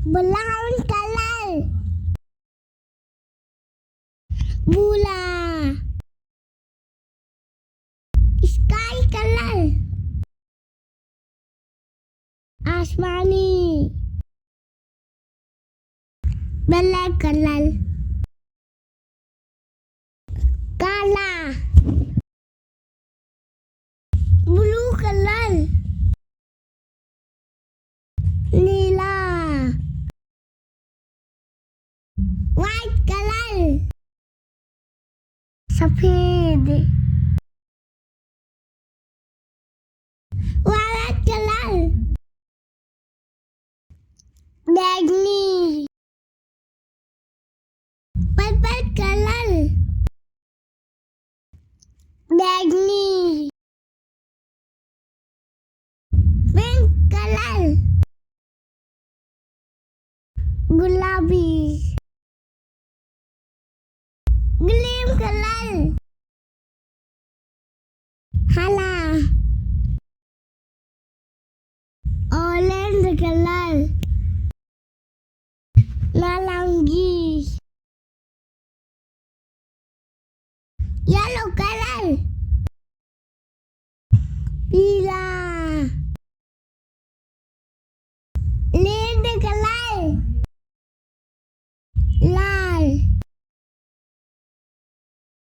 brown color, bula, sky color, आसमानी, black colour, काला, blue colour, नीला, white colour, सफेद, violet colour, बैंगनी, purple colour, बैंगनी, पिंक कलर, गुलाबी, ग्रीन कलर, हरा